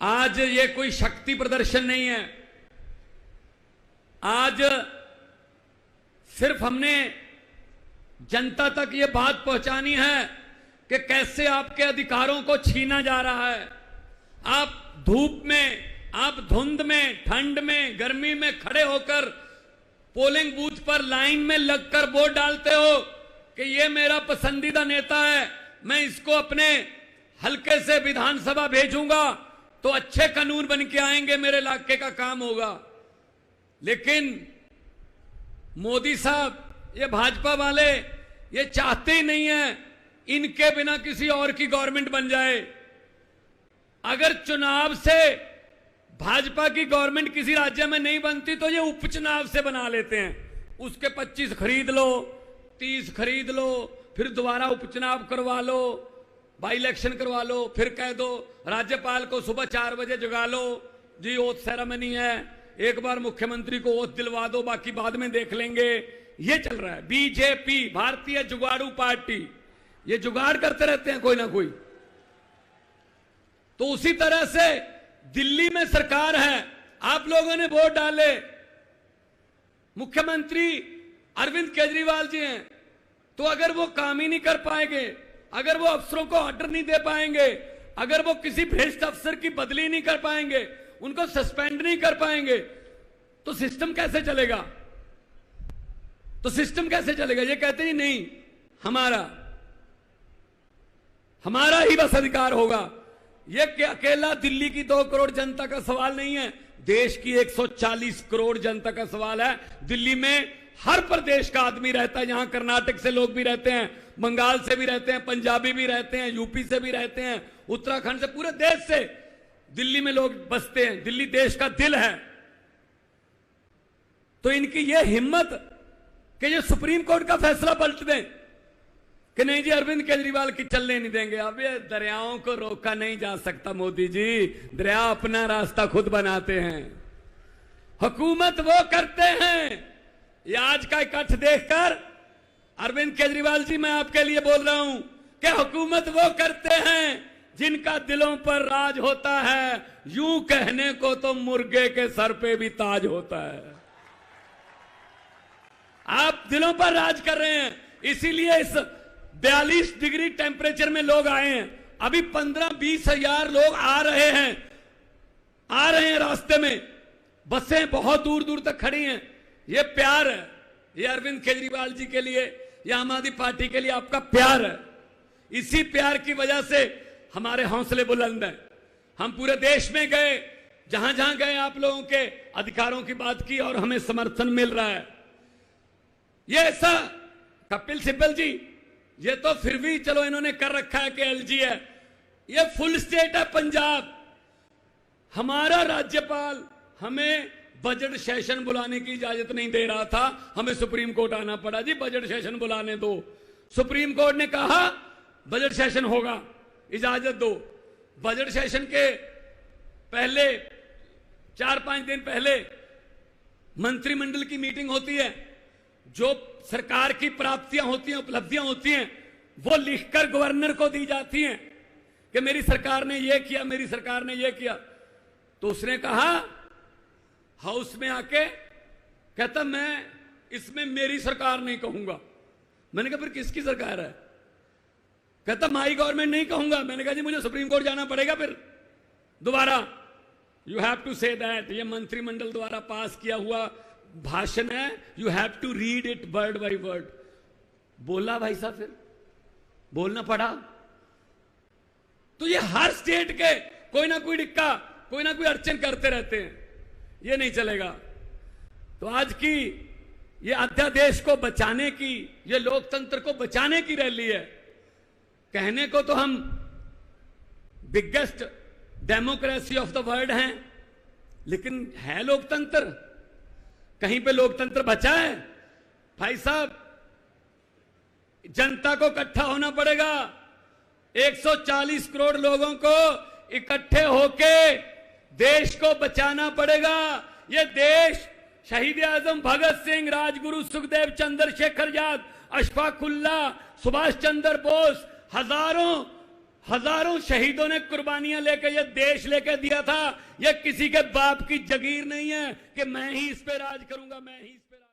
आज ये कोई शक्ति प्रदर्शन नहीं है। आज सिर्फ हमने जनता तक ये बात पहुंचानी है कि कैसे आपके अधिकारों को छीना जा रहा है। आप धूप में, आप धुंध में, ठंड में, गर्मी में खड़े होकर पोलिंग बूथ पर लाइन में लगकर वोट डालते हो कि ये मेरा पसंदीदा नेता है, मैं इसको अपने हल्के से विधानसभा भेजूंगा तो अच्छे कानून बन के आएंगे, मेरे इलाके का काम होगा। लेकिन मोदी साहब, ये भाजपा वाले ये चाहते ही नहीं है इनके बिना किसी और की गवर्नमेंट बन जाए। अगर चुनाव से भाजपा की गवर्नमेंट किसी राज्य में नहीं बनती तो ये उपचुनाव से बना लेते हैं। उसके 25 खरीद लो, 30 खरीद लो, फिर दोबारा उपचुनाव करवा लो, बाई इलेक्शन करवा लो, फिर कह दो राज्यपाल को सुबह 4 बजे जगा लो, जी ओथ सेरेमनी है, एक बार मुख्यमंत्री को ओथ दिलवा दो, बाकी बाद में देख लेंगे। ये चल रहा है। बीजेपी, भारतीय जुगाड़ू पार्टी, ये जुगाड़ करते रहते हैं कोई ना कोई। तो उसी तरह से दिल्ली में सरकार है, आप लोगों ने वोट डाले, मुख्यमंत्री अरविंद केजरीवाल जी हैं, तो अगर वो काम ही नहीं कर पाएंगे, अगर वो अफसरों को ऑर्डर नहीं दे पाएंगे, अगर वो किसी भ्रष्ट अफसर की बदली नहीं कर पाएंगे, उनको सस्पेंड नहीं कर पाएंगे, तो सिस्टम कैसे चलेगा? तो सिस्टम कैसे चलेगा? ये कहते हैं नहीं, हमारा ही बस अधिकार होगा। ये अकेला दिल्ली की 2 करोड़ जनता का सवाल नहीं है, देश की 140 करोड़ जनता का सवाल है। दिल्ली में हर प्रदेश का आदमी रहता है, यहां कर्नाटक से लोग भी रहते हैं, बंगाल से भी रहते हैं, पंजाबी भी रहते हैं, यूपी से भी रहते हैं, उत्तराखंड से, पूरे देश से दिल्ली में लोग बसते हैं। दिल्ली देश का दिल है। तो इनकी ये हिम्मत कि ये सुप्रीम कोर्ट का फैसला पलट दें कि नहीं जी अरविंद केजरीवाल की चलने नहीं देंगे। अब ये दरियाओं को रोका नहीं जा सकता मोदी जी, दरिया अपना रास्ता खुद बनाते हैं, हुकूमत वो करते हैं। ये आज का इकट्ठ देखकर अरविंद केजरीवाल जी, मैं आपके लिए बोल रहा हूं कि हुकूमत वो करते हैं जिनका दिलों पर राज होता है। यूं कहने को तो मुर्गे के सर पे भी ताज होता है। आप दिलों पर राज कर रहे हैं, इसीलिए इस 42 डिग्री टेम्परेचर में लोग आए हैं। अभी 15-20 हजार लोग आ रहे हैं रास्ते में, बसें बहुत दूर दूर तक खड़ी हैं। ये प्यार है, ये अरविंद केजरीवाल जी के लिए, ये आम आदमी पार्टी के लिए आपका प्यार है। इसी प्यार की वजह से हमारे हौसले बुलंद हैं। हम पूरे देश में गए, जहां जहां गए आप लोगों के अधिकारों की बात की और हमें समर्थन मिल रहा है। ये ऐसा कपिल सिब्बल जी, ये तो फिर भी चलो इन्होंने कर रखा है कि एलजी है, ये फुल स्टेट है पंजाब। हमारा राज्यपाल हमें बजट सेशन बुलाने की इजाजत नहीं दे रहा था, हमें सुप्रीम कोर्ट आना पड़ा, जी बजट सेशन बुलाने दो। सुप्रीम कोर्ट ने कहा बजट सेशन होगा, इजाजत दो। बजट सेशन के पहले 4-5 दिन पहले मंत्रिमंडल की मीटिंग होती है, जो सरकार की प्राप्तियां होती हैं, उपलब्धियां होती हैं, वो लिखकर गवर्नर को दी जाती हैं कि मेरी सरकार ने ये किया, मेरी सरकार ने ये किया। तो उसने कहा हाउस में आके, कहता मैं इसमें मेरी सरकार नहीं कहूंगा। मैंने कहा फिर किसकी सरकार है? कहता माई गवर्नमेंट नहीं कहूंगा। मैंने कहा जी मुझे सुप्रीम कोर्ट जाना पड़ेगा फिर दोबारा। You have to say that, ये मंत्रिमंडल द्वारा पास किया हुआ भाषण है, you have to read it word by word. बोला भाई साहब, फिर बोलना पड़ा। तो ये हर स्टेट के कोई ना कोई डिक्का, कोई ना कोई अड़चन करते रहते हैं, ये नहीं चलेगा। तो आज की ये अध्यादेश को बचाने की, ये लोकतंत्र को बचाने की रैली है। कहने को तो हम biggest democracy of the world हैं, लेकिन है लोकतंत्र? कहीं पे लोकतंत्र बचा है? भाई साहब, जनता को इकट्ठा होना पड़ेगा। 140 करोड़ लोगों को इकट्ठे होके देश को बचाना पड़ेगा। ये देश शहीद आजम भगत सिंह, राजगुरु सुखदेव, चंद्रशेखर आजाद, अशफाकुल्लाह, सुभाष चंद्र बोस, हजारों हजारों शहीदों ने कुर्बानियां लेकर ये देश लेकर दिया था। ये किसी के बाप की जगीर नहीं है कि मैं ही इस पे राज करूंगा, मैं ही इस पे राज